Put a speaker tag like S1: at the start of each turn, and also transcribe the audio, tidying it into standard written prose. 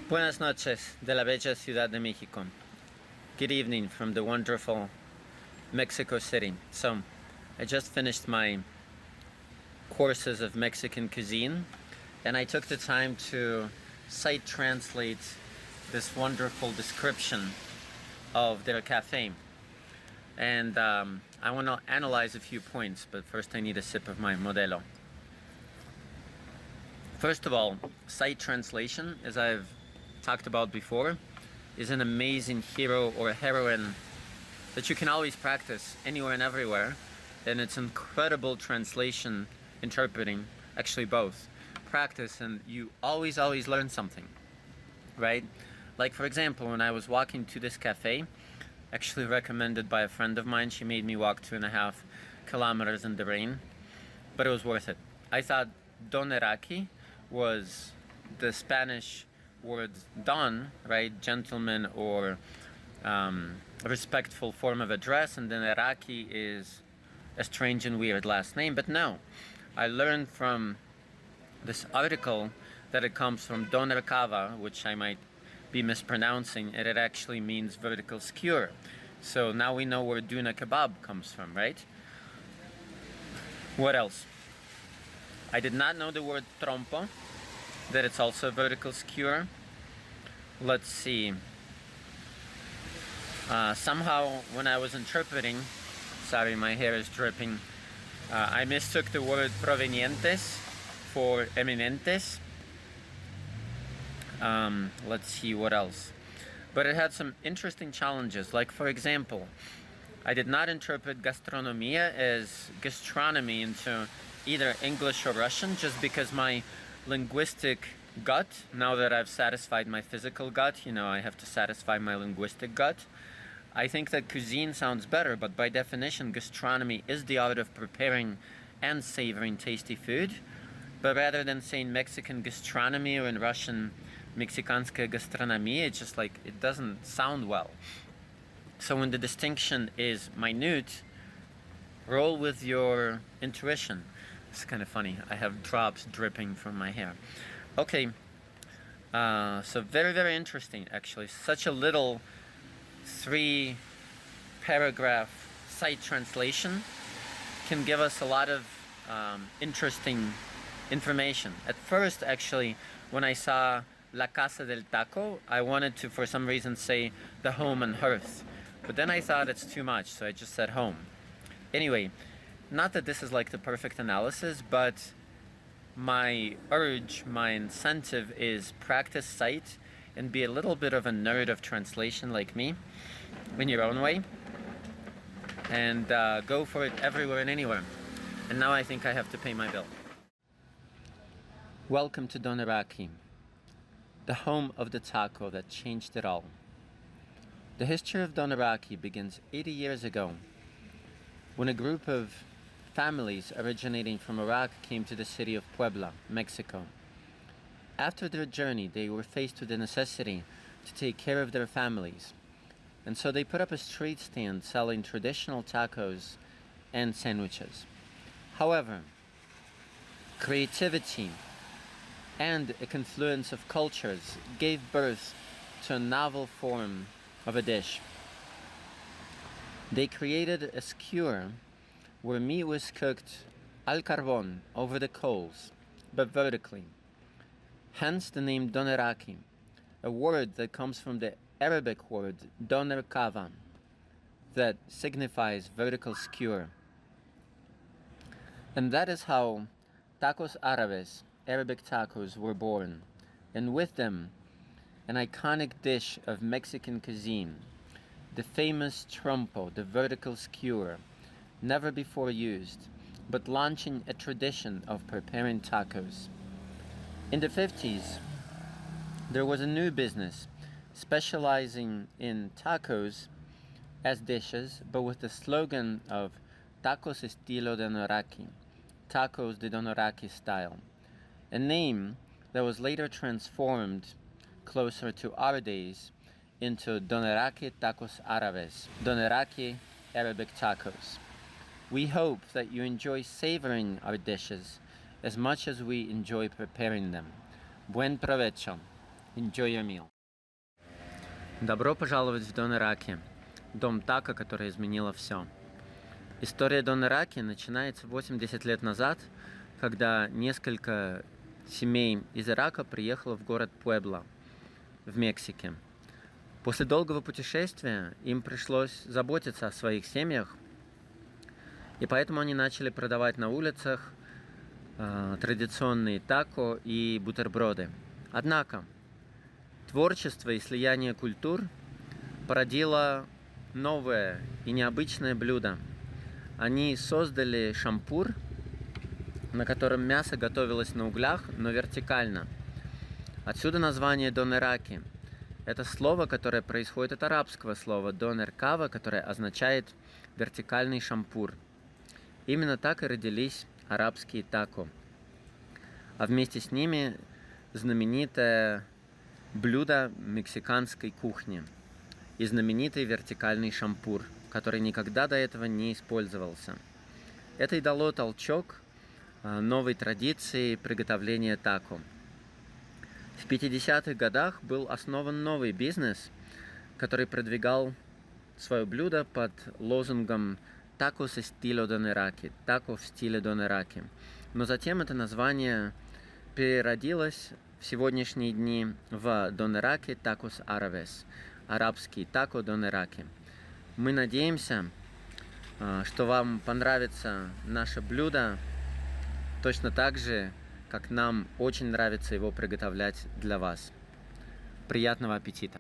S1: Buenas noches de la bella Ciudad de Mexico. Good evening from the wonderful Mexico City. So, I just finished my courses of Mexican cuisine, and I took the time to sight translate this wonderful description of their cafe. And I want to analyze a few points, but first I need a sip of my Modelo. First of all, sight translation, as I've talked about before, is an amazing hero or heroine that you can always practice anywhere and everywhere, and it's incredible translation interpreting, actually both practice, and you always learn something, right? Like, for example, when I was walking to this cafe, actually recommended by a friend of mine, she made me walk 2.5 kilometers in the rain, but it was worth it. I thought doneraki was the Spanish word don, right, gentleman or respectful form of address, and then Iraqi is a strange and weird last name. But no, I learned from this article that it comes from doner kava, which I might be mispronouncing, and it actually means vertical skewer. So now we know where doner kebab comes from, right? What else? I did not know the word trompo, that it's also a vertical skewer. Let's see. Somehow when I was interpreting, sorry, my hair is dripping, I mistook the word provenientes for eminentes. Let's see what else. But it had some interesting challenges. Like, for example, I did not interpret gastronomia as gastronomy into either English or Russian, just because my linguistic gut, now that I've satisfied my physical gut, I have to satisfy my linguistic gut. I think that cuisine sounds better, but by definition, gastronomy is the art of preparing and savoring tasty food. But rather than saying Mexican gastronomy or in Russian Mexicanska gastronomia, it's just like, it doesn't sound well. So when the distinction is minute, roll with your intuition. It's kind of funny. I have drops dripping from my hair. Okay, so very interesting, actually. Such a little 3-paragraph sight translation can give us a lot of interesting information. At first, actually, when I saw La Casa del Taco, I wanted to, for some reason, say the home and hearth. But then I thought it's too much, so I just said home. Anyway, not that this is like the perfect analysis, but my urge, my incentive is practice sight and be a little bit of a nerd of translation like me, in your own way, and go for it everywhere and anywhere. And now I think I have to pay my bill. Welcome to Doneraki, the home of the taco that changed it all. The history of Doneraki begins 80 years ago, when a group of families originating from Iraq came to the city of Puebla, Mexico. After their journey, they were faced with the necessity to take care of their families, and so they put up a street stand selling traditional tacos and sandwiches. However, creativity and a confluence of cultures gave birth to a novel form of a dish. They created a skewer where meat was cooked al carbon, over the coals, but vertically. Hence the name doneraki, a word that comes from the Arabic word doner kava, that signifies vertical skewer. And that is how tacos árabes, Arabic tacos, were born, and with them an iconic dish of Mexican cuisine, the famous trompo, the vertical skewer, never before used, but launching a tradition of preparing tacos. In the 50s, there was a new business specializing in tacos as dishes, but with the slogan of tacos estilo donoraki, tacos de donoraki style, a name that was later transformed closer to our days into doneraki tacos árabes, doneraki Arabic tacos. We hope that you enjoy savoring our dishes as much as we enjoy preparing them. Buen provecho. Enjoy your meal. Добро пожаловать в Дон Ираки, дом тако, которое изменило все. История Дон Ираки начинается 80 лет назад, когда несколько семей из Ирака приехало в город Пуэбла в Мексике. После долгого путешествия им пришлось заботиться о своих семьях, и поэтому они начали продавать на улицах традиционные тако и бутерброды. Однако творчество и слияние культур породило новое и необычное блюдо. Они создали шампур, на котором мясо готовилось на углях, но вертикально. Отсюда название Дон Ираки. Это слово, которое происходит от арабского слова Дон Эркава, которое означает вертикальный шампур. Именно так и родились арабские тако. А вместе с ними знаменитое блюдо мексиканской кухни и знаменитый вертикальный шампур, который никогда до этого не использовался. Это и дало толчок новой традиции приготовления тако. В 50-х годах был основан новый бизнес, который продвигал свое блюдо под лозунгом «Tacos estilo Don Iraqi», «Тако в стиле Дон Ираки». Но затем это название переродилось в сегодняшние дни в Дон Ираки Tacos Árabes, арабский тако Дон Ираки. Мы надеемся, что вам понравится наше блюдо точно так же, как нам очень нравится его приготовлять для вас. Приятного аппетита!